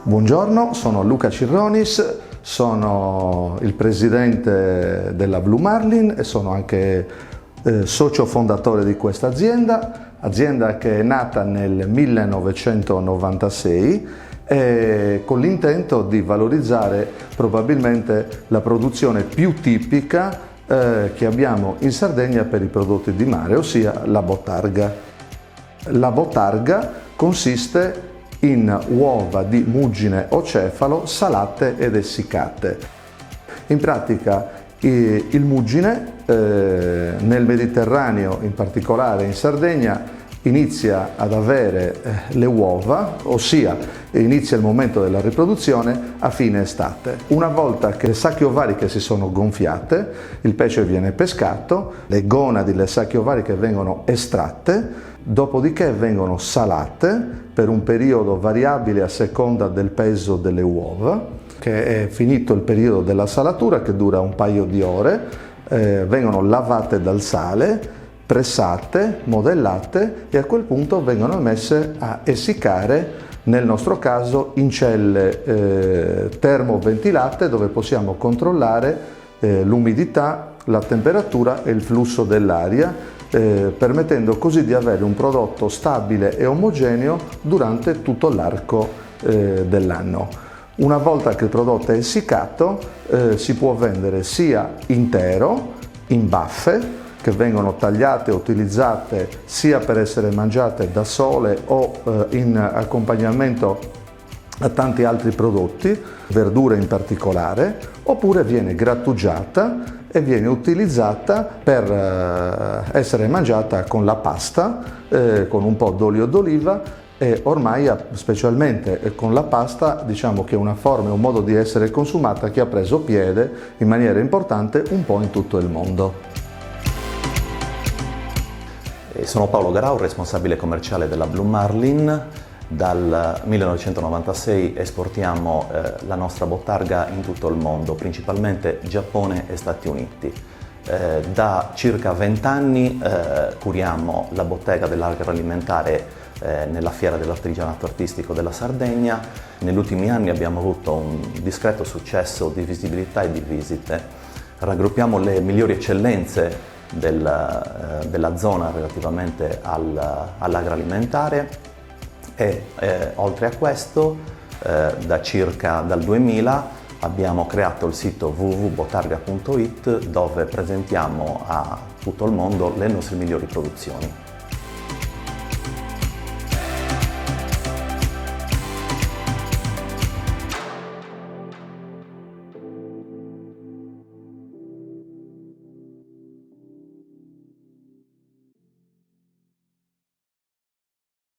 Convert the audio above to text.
Buongiorno, sono Luca Cirronis, sono il presidente della Blue Marlin e sono anche socio fondatore di questa azienda che è nata nel 1996 con l'intento di valorizzare probabilmente la produzione più tipica che abbiamo in Sardegna per i prodotti di mare, ossia la bottarga. La bottarga consiste in uova di muggine o cefalo salate ed essiccate. In pratica il muggine nel Mediterraneo, in particolare in Sardegna, inizia ad avere le uova, ossia inizia il momento della riproduzione a fine estate. Una volta che le sacche ovariche si sono gonfiate, il pesce viene pescato, le gonadi, le sacche ovariche vengono estratte, dopodiché vengono salate per un periodo variabile a seconda del peso delle uova, che è finito il periodo della salatura che dura un paio di ore, vengono lavate dal sale, pressate, modellate e a quel punto vengono messe a essiccare, nel nostro caso in celle termoventilate dove possiamo controllare l'umidità, la temperatura e il flusso dell'aria, permettendo così di avere un prodotto stabile e omogeneo durante tutto l'arco dell'anno. Una volta che il prodotto è essiccato si può vendere sia intero, in baffe, che vengono tagliate e utilizzate sia per essere mangiate da sole o in accompagnamento a tanti altri prodotti, verdure in particolare, oppure viene grattugiata e viene utilizzata per essere mangiata con la pasta, con un po' d'olio d'oliva e ormai specialmente con la pasta diciamo che è una forma e un modo di essere consumata che ha preso piede in maniera importante un po' in tutto il mondo. Sono Paolo Garau, responsabile commerciale della Blue Marlin. Dal 1996 esportiamo la nostra bottarga in tutto il mondo, principalmente Giappone e Stati Uniti. Da circa 20 anni curiamo la bottega dell'agroalimentare nella Fiera dell'Artigianato Artistico della Sardegna. Negli ultimi anni abbiamo avuto un discreto successo di visibilità e di visite. Raggruppiamo le migliori eccellenze della zona relativamente all'agroalimentare e oltre a questo dal 2000 abbiamo creato il sito www.bottarga.it dove presentiamo a tutto il mondo le nostre migliori produzioni.